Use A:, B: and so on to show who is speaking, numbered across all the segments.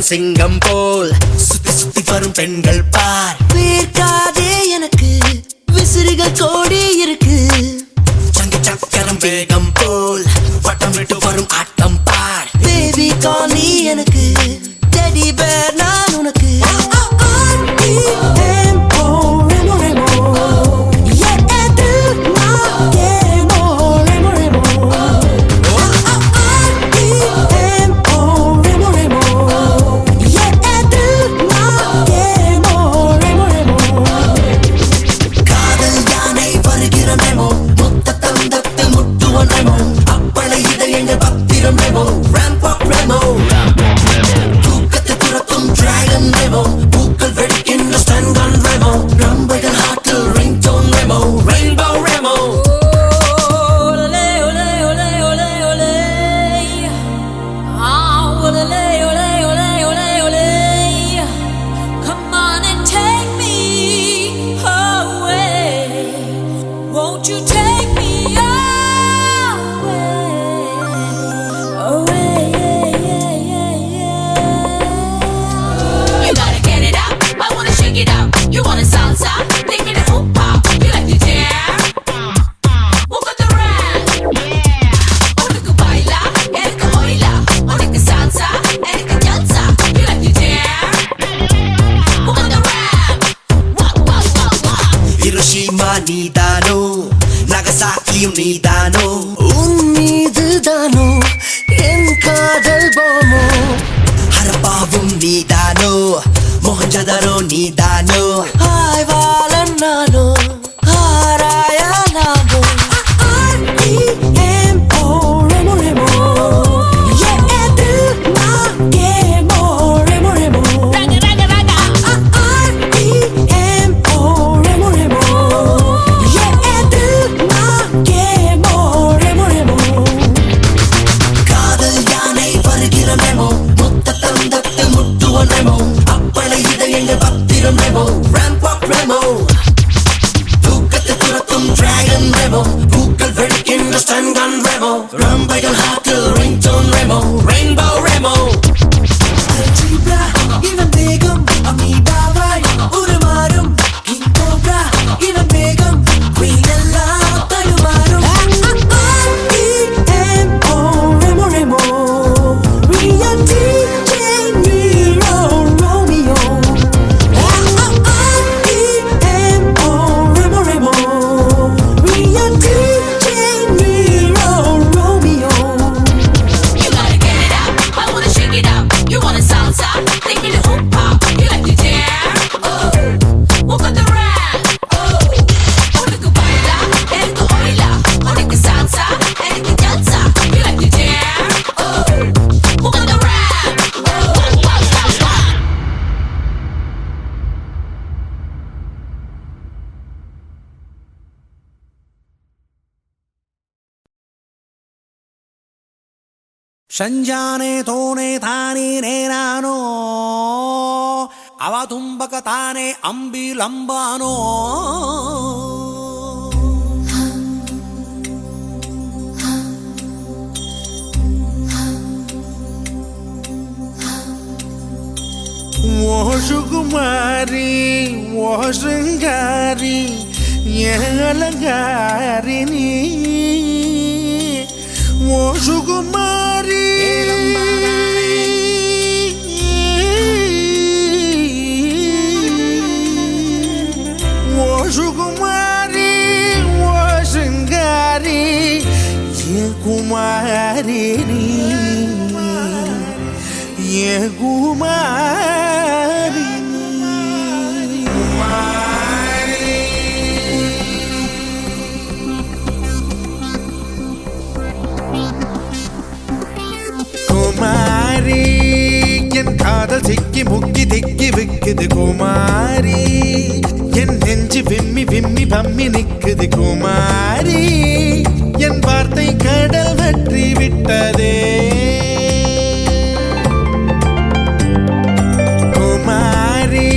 A: சிங்கம் போல் சுத்தி சுத்தி வரும் பெண்கள் பார்.
B: வேர்க்காதே எனக்கு விசிறிகள் கோடி இருக்கு.
A: சங்கு சக்கரம் வேகம் போல் வட்டம் விட்டு வரும் ஆட்டம் பார்.
B: பேபி கால் நீ எனக்கு டெடி பேர் நான் உனக்கு.
A: நீதானோ நகசாக்கியும் நீதானோ
B: உன் மீதுதானோ என் காதல் போமோ.
A: ஹரப்பாவும் நீதானோ மொஹஞ்சதாரோ நீதானோ
B: ஆய்வாளன் நானோ ஆராயா நானோ.
C: ಸಂಜಾನೆ ತೋನೆ ತಾನೇ ನೇನಾನೋ ಅವ ತುಂಬಕ ತಾನೆ ಅಂಬಿಲಂಬಾನೋ. ಓ ಸುಕುಮಾರಿ ಓ ಶೃಂಗಾರಿ ಏಲಂಗಾರಿನಿ ಓ ಸುಕುಮಾರಿ ಓ ಸುಕುಮಾರಿ ಓ ಶೃಂಗಾರಿ ಏ ಕುಮಾರಿನಿ ಏ ಕುಮಾರಿ குமாரி என் காதல் சிக்கி முக்கி திக்கி விக்குது குமாரி என் நெஞ்சு விம்மி விம்மி பம்மி நிக்குது குமாரி என் வார்த்தை கடல் வற்றி விட்டதே குமாரி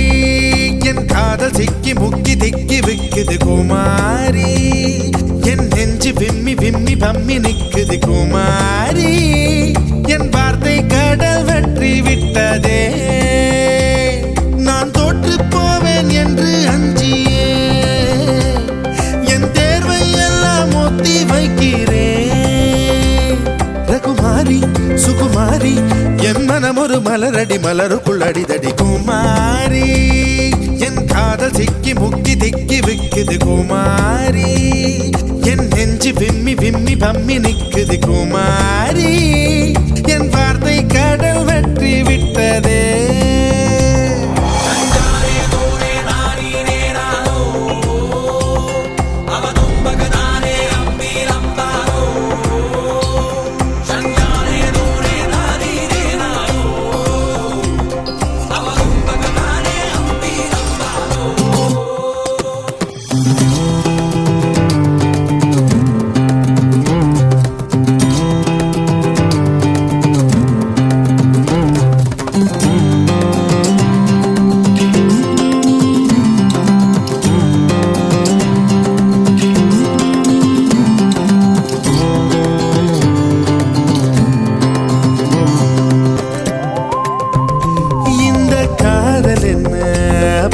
C: என் காதல் சிக்கி முக்கி திக்கி விக்குது குமாரி என் நெஞ்சு விம்மி விம்மி பம்மி நிக்குது குமாரி என் வார்த்தை கடல் வெற்றி வெற்றி விட்டதே நான் தோற்று போவேன் என்று அஞ்சியே என் தேர்வை எல்லாம் ஒத்தி வைக்கிறேன் ரகுமாரி சுகுமாரி என் மனம் ஒரு மலரடி மலருக்குள் அடிதடி குமாரி என் காதல் சிக்கி முக்கி திக்கி விக்குது குமாரி என் நெஞ்சு விம்மி விம்மி பம்மி நிக்குது குமாரி என் வார்த்தை கடல் வெற்றி விட்டதே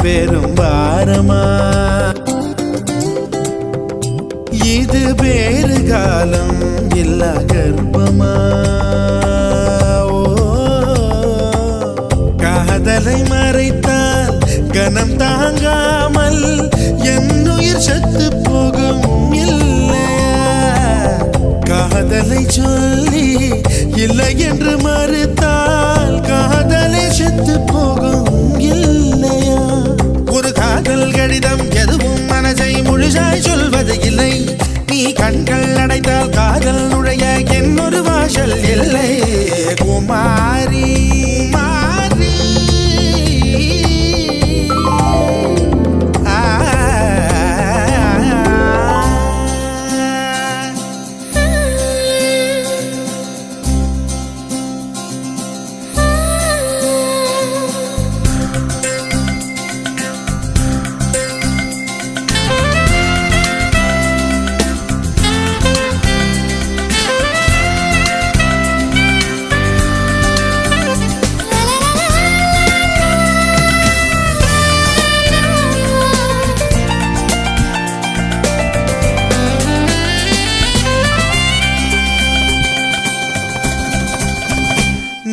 C: பெரும் பாரமா இது வேறு காலம் இல்ல கர்ப்பமா காதலை மறைத்தால் கனம் தாங்காமல் என் உயிர் செத்து போகும் இல்லையா காதலை சொல்லி இல்லை என்று மறுத்தால் காதலை செத்து போகும் இல்லையா ஒரு காதல் கடிதம் எதுவும் மனசை முழுசாய் சொல்வது இல்லை நீ கண்கள் அடைத்தால் காதல் நுழைய என்னொரு வாசல் இல்லை குமாரி மாறி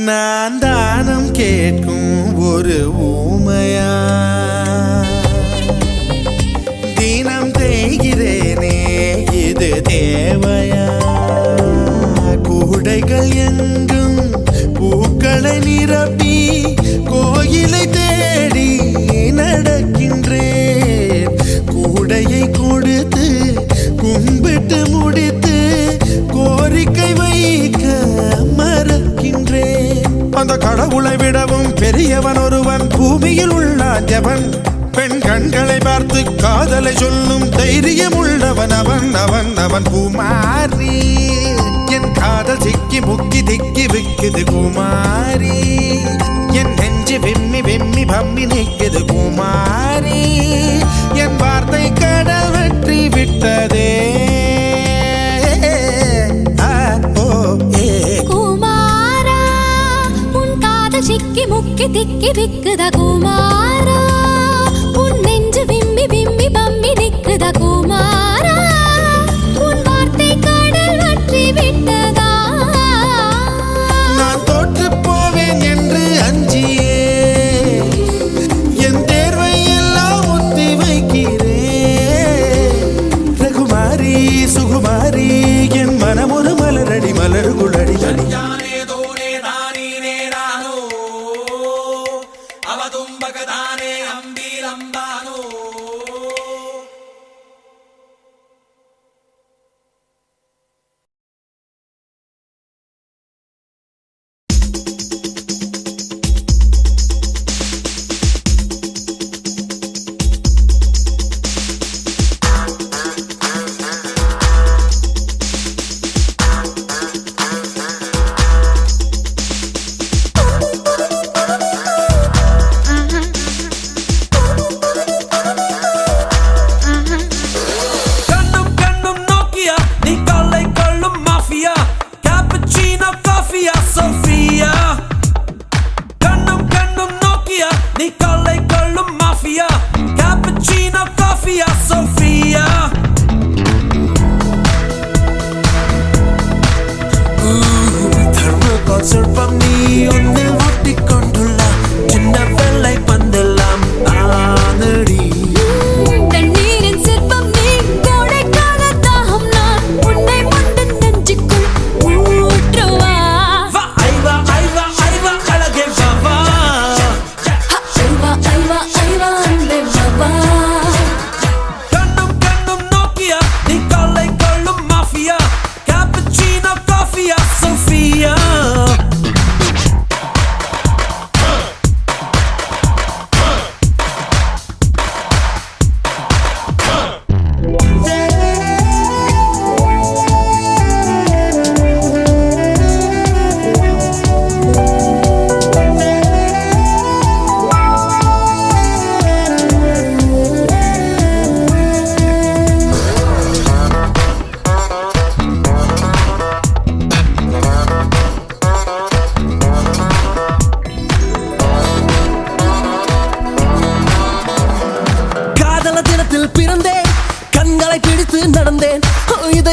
C: நான் தானம் கேட்கும் ஒரு ஊமையா தினம் தேய்கிறேனே இது தேவையா கூடைகள் எங்கும் பூக்களை நிரப்பி கோயிலை தேடி நடக்கின்றேன் கூடையை கொடுத்து கும்பிட்டு முடித்து கோரிக்கை வைக்க மறக்கின்றேன் அந்த கடவுளை விடவும் பெரியவன் ஒருவன் பூமியில் உள்ளான் எவன் பெண் கண்களை பார்த்து காதலை சொல்லும் தைரியம் உள்ளவன் அவன் அவன் அவன் குமாரி என் காதல் சிக்கி முக்கி திக்கி விக்குது குமாரி என் நெஞ்சு விம்மி விம்மி பம்மி நிற்குது குமாரி என் வார்த்தை கடல் வெற்றி விட்டதே
D: சிக்கி முக்கி திக்கி விக்குத குமாரா உன் நெஞ்சு விம்மி விம்மி பம்மி நிக்குத குமாரா உன் வார்த்தை கடல் வற்றி விட்டதா
C: நான் தோற்று போவேன் என்று அஞ்சியே என் தேர்வை எல்லாம் ஒத்தி வைக்கிறேன் ரகுமாரி சுகுமாரி என் மனம் ஒரு மலரடி மலருகுளடி
A: அவதும்பகதானே அம்பீலம்பானோ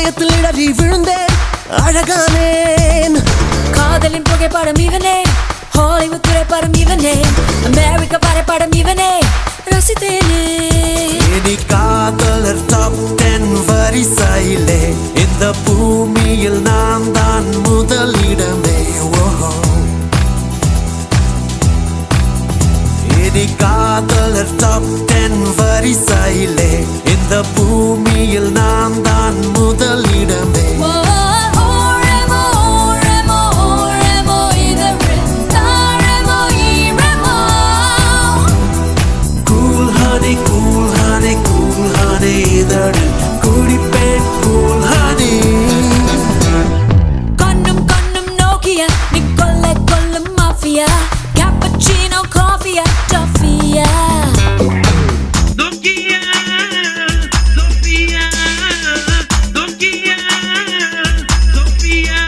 B: இதயத்தில் இடறி விழுந்தேன் அழகானேன்
E: காதலின் புகைப்படம் இவனே ஹாலிவுட் திரைப்படம் இவனே அமெரிக்க வரைபடம் இவனே ரசித்தேனே
B: இனி காதலர் டாப் 10 வரிசையிலே இந்த பூமியில் நான் தான் முதலிடமே ஓஹோ இனி காதலர் டாப் 10 வரிசையிலே இந்த பூமியில் நான் தான் முதலிடமே குடிப்பேன் cool honey
E: கண்ணும் கண்ணும் நோக்கிய நீ கொல்ல கொல்லும் மாஃபியா கேப்பச்சினோ காஃபியா டஃபியா
C: Sofia, Sofia, Sofia, Sofia.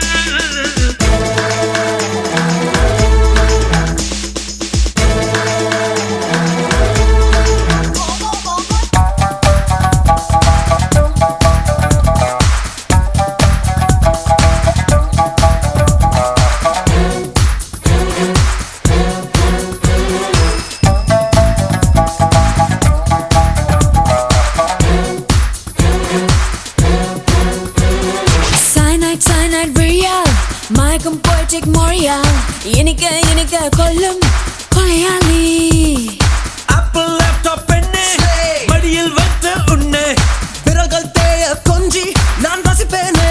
E: Cyanide real மயக்கம் poetic moral இனிக்க கொல்லும் கொலையாளி
B: Apple laptop பெண்ணே மடியில் வைத்த உன்னை விரல்கள் தேய கொஞ்சி நான் ரசிப்பேனே